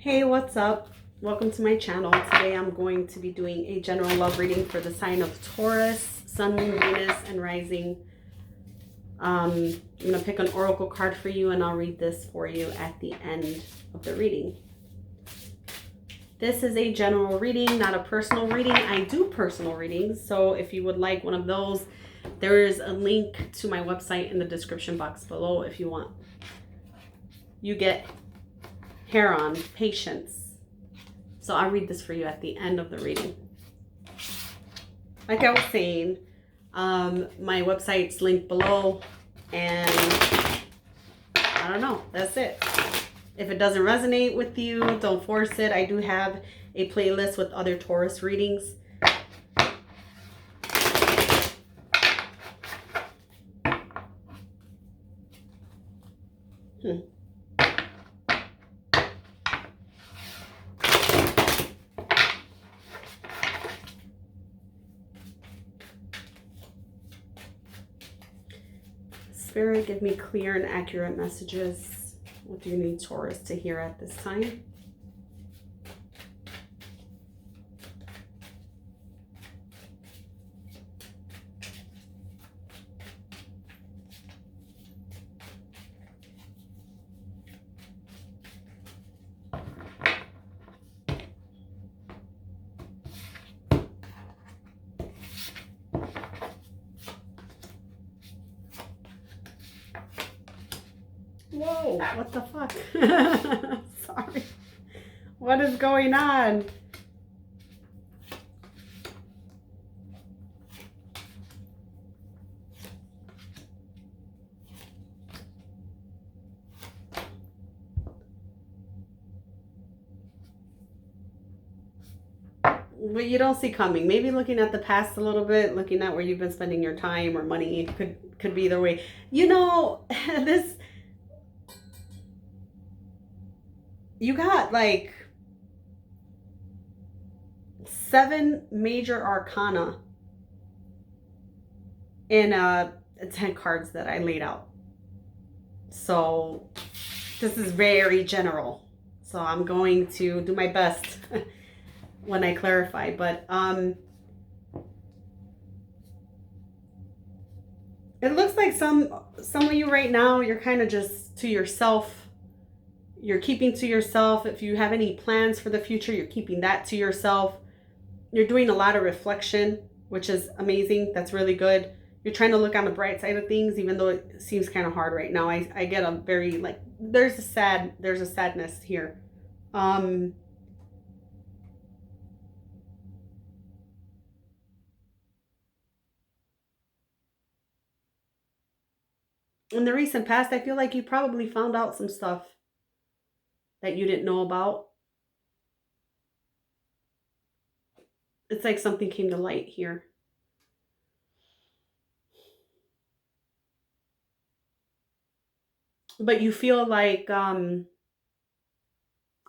Hey, what's up? Welcome to my channel. Today I'm going to be doing a general love reading for the sign of Taurus, Sun, Moon, Venus, and Rising. I'm going to pick an oracle card for you and I'll read this for you at the end of the reading. This is a general reading, not a personal reading. I do personal readings, so if you would like one of those, there is a link to my website in the description box below if you want. You get hair on, patience. So I'll read this for you at the end of the reading. Like I was saying, my website's linked below, and I don't know, that's it. If it doesn't resonate with you, don't force it. I do have a playlist with other Taurus readings. Spirit, give me clear and accurate messages. What do you need Taurus to hear at this time? Whoa, what the fuck? Sorry. What is going on? What you don't see coming. Maybe looking at the past a little bit, looking at where you've been spending your time or money. It could be either way. You know, you got like 7 major arcana in 10 cards that I laid out. So this is very general. So I'm going to do my best when I clarify, but it looks like some of you right now, you're kind of just to yourself. You're keeping to yourself. If you have any plans for the future, you're keeping that to yourself. You're doing a lot of reflection, which is amazing. That's really good. You're trying to look on the bright side of things, even though it seems kind of hard right now. I get a very, like, there's a sadness here. In the recent past, I feel like you probably found out some stuff that you didn't know about. It's like something came to light here. But you feel like, I'm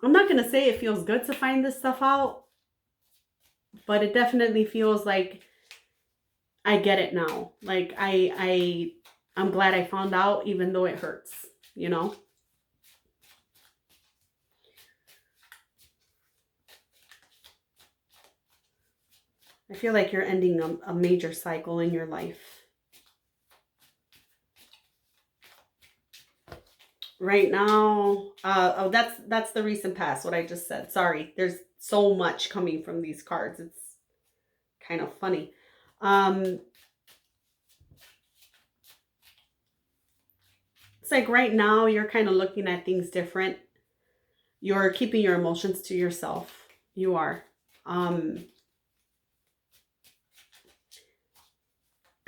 not going to say it feels good to find this stuff out, but it definitely feels like I get it now. Like I'm glad I found out, even though it hurts, you know? I feel like you're ending a major cycle in your life. Right now, oh, that's the recent past, what I just said. Sorry, there's so much coming from these cards. It's kind of funny. It's like right now, you're kind of looking at things different. You're keeping your emotions to yourself. You are.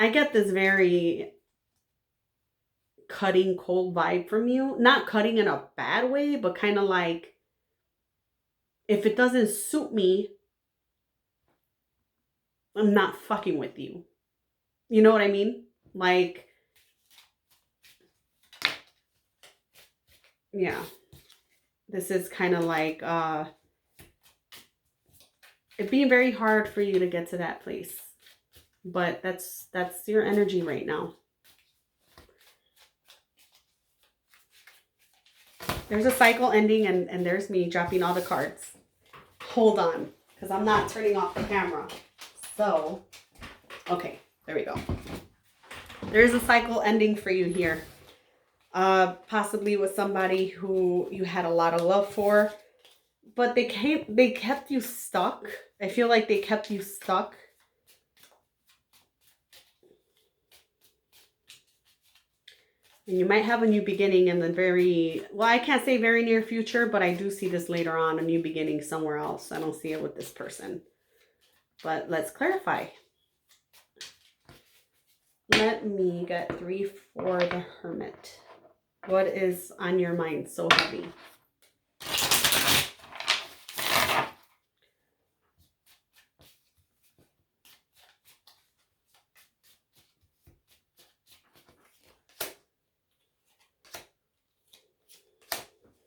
I get this very cutting, cold vibe from you. Not cutting in a bad way, but kind of like, if it doesn't suit me, I'm not fucking with you. You know what I mean? Like, yeah. This is kind of like it being very hard for you to get to that place. But that's your energy right now. There's a cycle ending, and there's me dropping all the cards. Hold on, because I'm not turning off the camera. So, okay, there we go. There's a cycle ending for you here. Possibly with somebody who you had a lot of love for, but they kept you stuck. I feel like they kept you stuck. And you might have a new beginning in the I can't say very near future, but I do see this later on, a new beginning somewhere else. I don't see it with this person. But let's clarify. Let me get 3 for the Hermit. What is on your mind so heavy?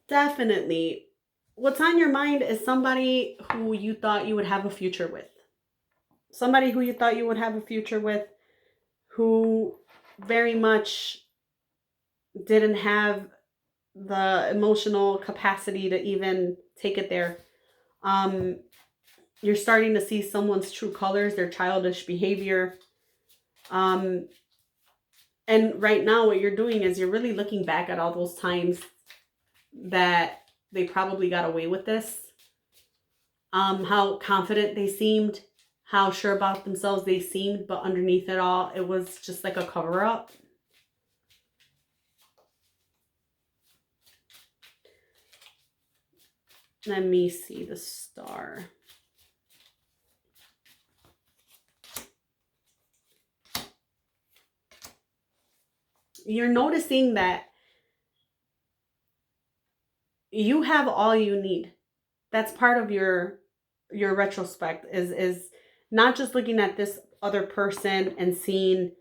Definitely. What's on your mind is somebody who you thought you would have a future with. Somebody who you thought you would have a future with, who very much didn't have the emotional capacity to even take it there. You're starting to see someone's true colors, their childish behavior. And right now what you're doing is you're really looking back at all those times that they probably got away with this. How confident they seemed, how sure about themselves they seemed, but underneath it all, it was just like a cover-up. Let me see the star. You're noticing that you have all you need. That's part of your retrospect is not just looking at this other person and seeing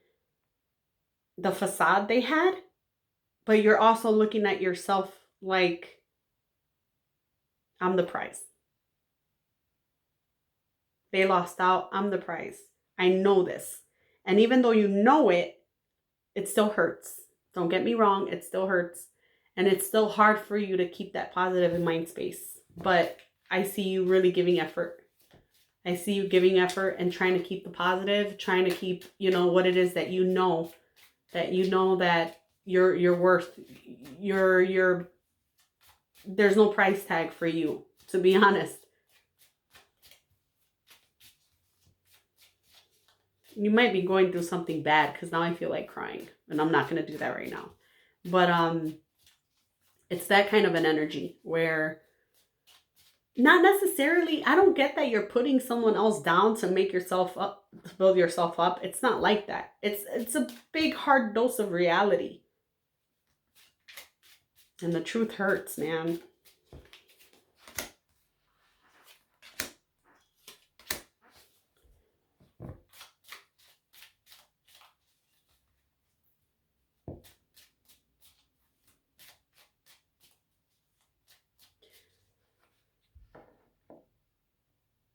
the facade they had, but you're also looking at yourself like, I'm the prize. They lost out. I'm the prize. I know this. And even though you know it, it still hurts. Don't get me wrong. It still hurts. And it's still hard for you to keep that positive in mind space. But I see you really giving effort. I see you giving effort and trying to keep the positive, trying to keep, what it is that you know that you're worth. There's no price tag for you, to be honest. You might be going through something bad, because now I feel like crying, and I'm not going to do that right now. But it's that kind of an energy where not necessarily, I don't get that you're putting someone else down to make yourself up, to build yourself up. It's not like that. It's a big hard dose of reality. And the truth hurts, man.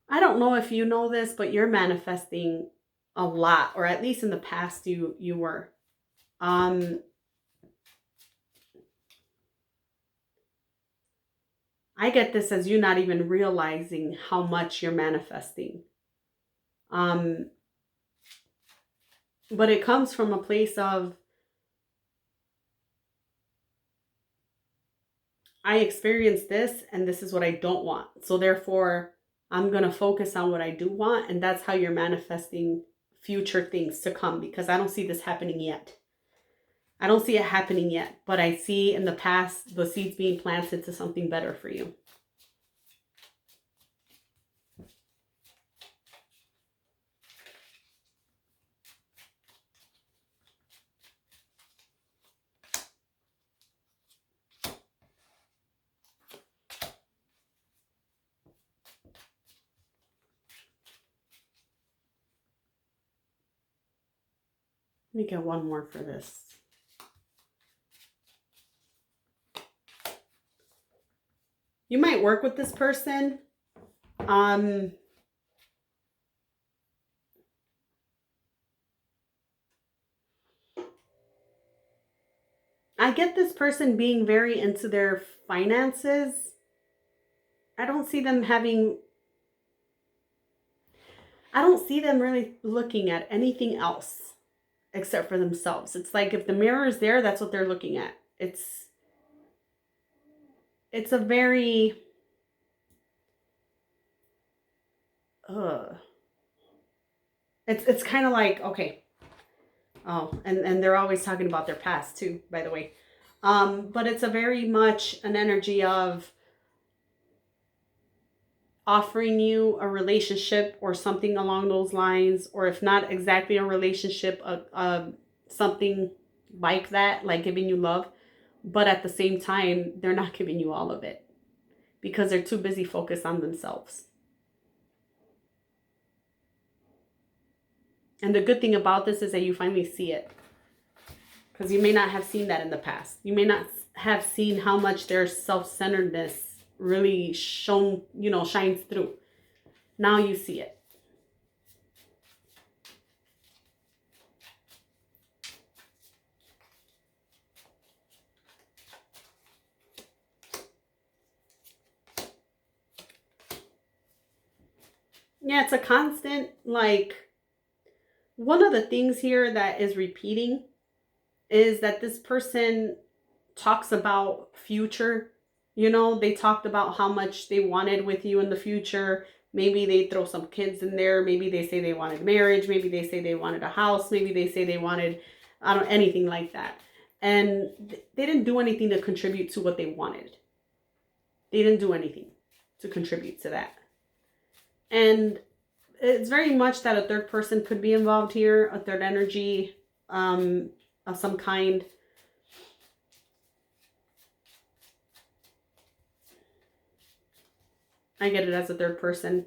I don't know if you know this, but you're manifesting a lot, or at least in the past you were. I get this as you not even realizing how much you're manifesting. But it comes from a place of, I experienced this and this is what I don't want. So therefore, I'm going to focus on what I do want. And that's how you're manifesting future things to come, because I don't see this happening yet. I don't see it happening yet, but I see in the past the seeds being planted to something better for you. Let me get one more for this. You might work with this person. I get this person being very into their finances. I don't see them really looking at anything else except for themselves. It's like if the mirror is there, that's what they're looking at. It's a very it's kind of like, okay. Oh, and they're always talking about their past too, by the way. But it's a very much an energy of offering you a relationship or something along those lines, or if not exactly a relationship, something like that, like giving you love. But at the same time, they're not giving you all of it because they're too busy focused on themselves. And the good thing about this is that you finally see it, because you may not have seen that in the past. You may not have seen how much their self-centeredness really shines through. Now you see it. Yeah, it's a constant, like, one of the things here that is repeating is that this person talks about future. They talked about how much they wanted with you in the future. Maybe they throw some kids in there. Maybe they say they wanted marriage. Maybe they say they wanted a house. Maybe they say they wanted, anything like that. And they didn't do anything to contribute to what they wanted. They didn't do anything to contribute to that. And it's very much that a third person could be involved here, a third energy of some kind. I get it as a third person.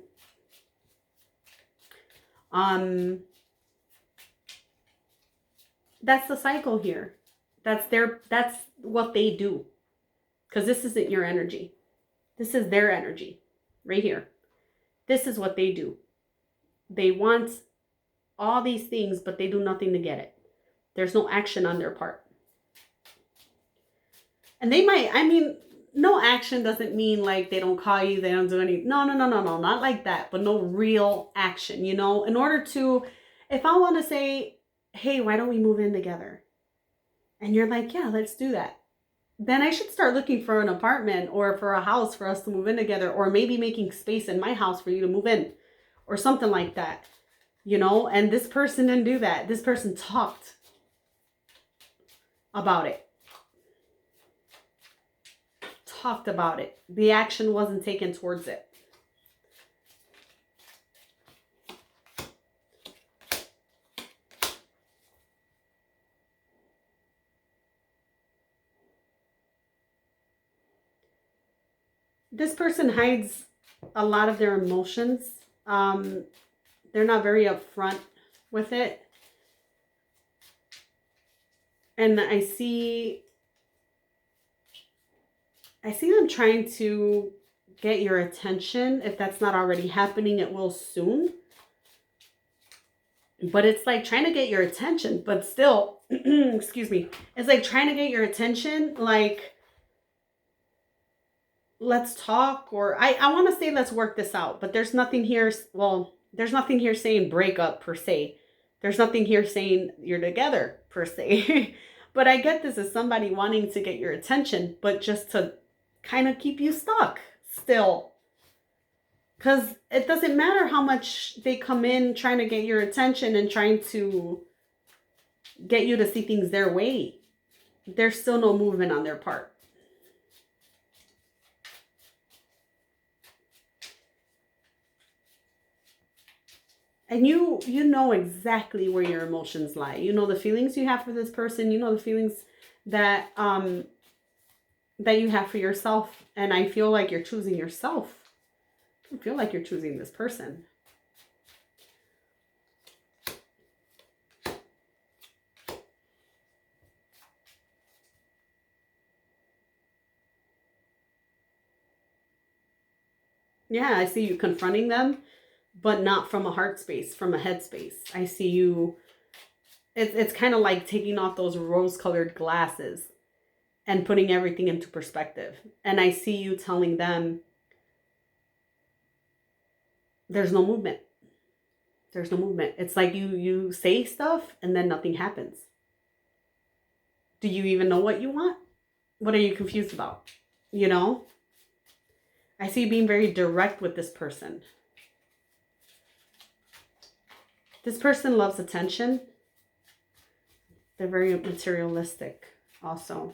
That's the cycle here. That's what they do. Because this isn't your energy. This is their energy right here. This is what they do. They want all these things, but they do nothing to get it. There's no action on their part. And they might, no action doesn't mean like they don't call you, they don't do anything. No, not like that, but no real action, in order to, if I want to say, hey, why don't we move in together? And you're like, yeah, let's do that. Then I should start looking for an apartment or for a house for us to move in together, or maybe making space in my house for you to move in or something like that, and this person didn't do that. This person talked about it. The action wasn't taken towards it. This person hides a lot of their emotions. They're not very upfront with it. And I see them trying to get your attention. If that's not already happening, it will soon. But it's like trying to get your attention, but still, excuse me. It's like trying to get your attention, like, let's talk, or I want to say let's work this out, but there's nothing here. Well, there's nothing here saying break up per se. There's nothing here saying you're together per se. But I get this as somebody wanting to get your attention, but just to kind of keep you stuck still. Because it doesn't matter how much they come in trying to get your attention and trying to get you to see things their way. There's still no movement on their part. And you know exactly where your emotions lie. You know the feelings you have for this person. You know the feelings that that you have for yourself. And I feel like you're choosing yourself. I feel like you're choosing this person. Yeah, I see you confronting them, but not from a heart space, from a head space. I see you, it's kind of like taking off those rose-colored glasses and putting everything into perspective. And I see you telling them there's no movement. There's no movement. It's like you say stuff and then nothing happens. Do you even know what you want? What are you confused about? You know? I see you being very direct with this person. This person loves attention. They're very materialistic also.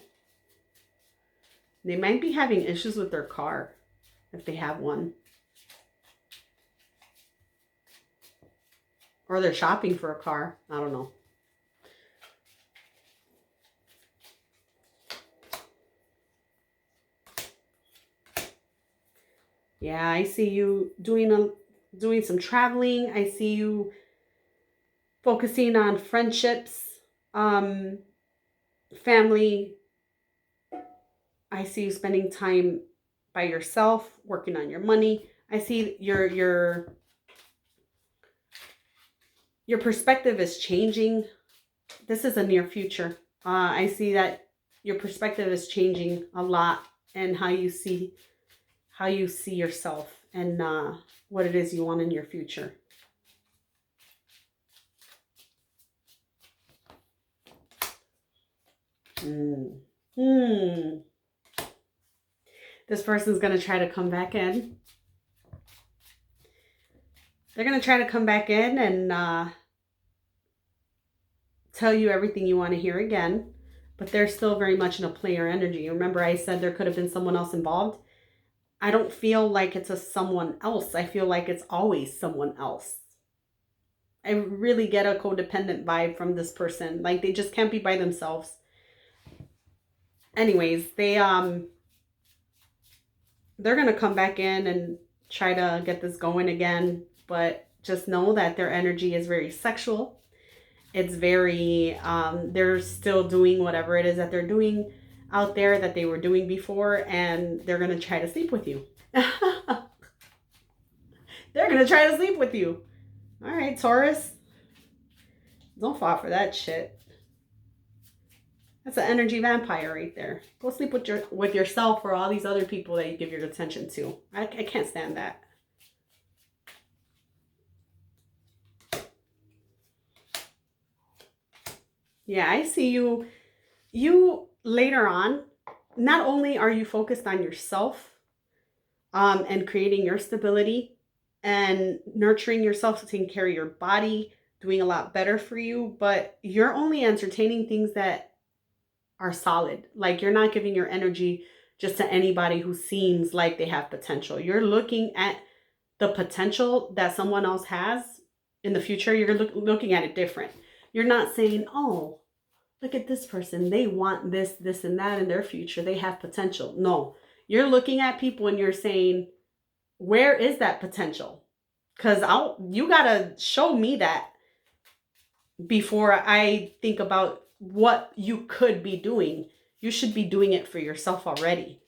They might be having issues with their car if they have one. Or they're shopping for a car. I don't know. Yeah, I see you doing some traveling. I see you focusing on friendships, family. I see you spending time by yourself, working on your money. I see your perspective is changing. This is a near future. I see that your perspective is changing a lot, and how you see yourself, and what it is you want in your future. This person's going to try to come back in. They're going to try to come back in and tell you everything you want to hear again. But they're still very much in a player energy. Remember, I said there could have been someone else involved. I don't feel like it's a someone else. I feel like it's always someone else. I really get a codependent vibe from this person. Like, they just can't be by themselves. Anyways, they're going to come back in and try to get this going again. But just know that their energy is very sexual. It's very, they're still doing whatever it is that they're doing out there that they were doing before. And they're going to try to sleep with you. They're going to try to sleep with you. All right, Taurus. Don't fall for that shit. That's an energy vampire right there. Go sleep with yourself or all these other people that you give your attention to. I can't stand that. Yeah, I see you. You later on, not only are you focused on yourself and creating your stability and nurturing yourself, taking care of your body, doing a lot better for you, but you're only entertaining things that are solid. Like, you're not giving your energy just to anybody who seems like they have potential. You're looking at the potential that someone else has in the future. You're looking at it different. You're not saying, oh, look at this person. They want this, this, and that in their future. They have potential. No, you're looking at people and you're saying, where is that potential? Because you got to show me that before I think about what you could be doing. You should be doing it for yourself already.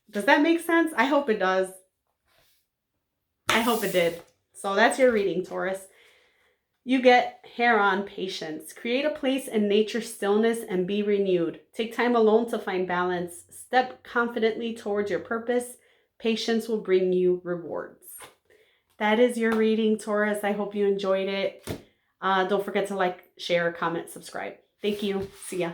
Does that make sense? I hope it does. I hope it did. So that's your reading, Taurus. You get hair on patience. Create a place in nature's stillness and be renewed. Take time alone to find balance. Step confidently towards your purpose. Patience will bring you rewards. That is your reading, Taurus. I hope you enjoyed it. Don't forget to like, share, comment, subscribe. Thank you. See ya.